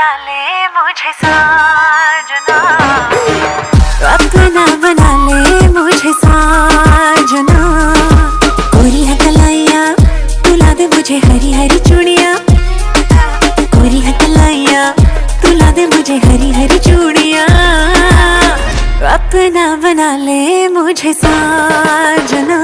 बना ले मुझे साजना, अपना बना ले मुझे साजना। कोरी है कलाइया तुला दे मुझे हरी हरी चूड़ियाँ, कोरी है कलाइया तुला दे मुझे हरी हरी चूड़ियाँ। अपना बना ले मुझे साजना।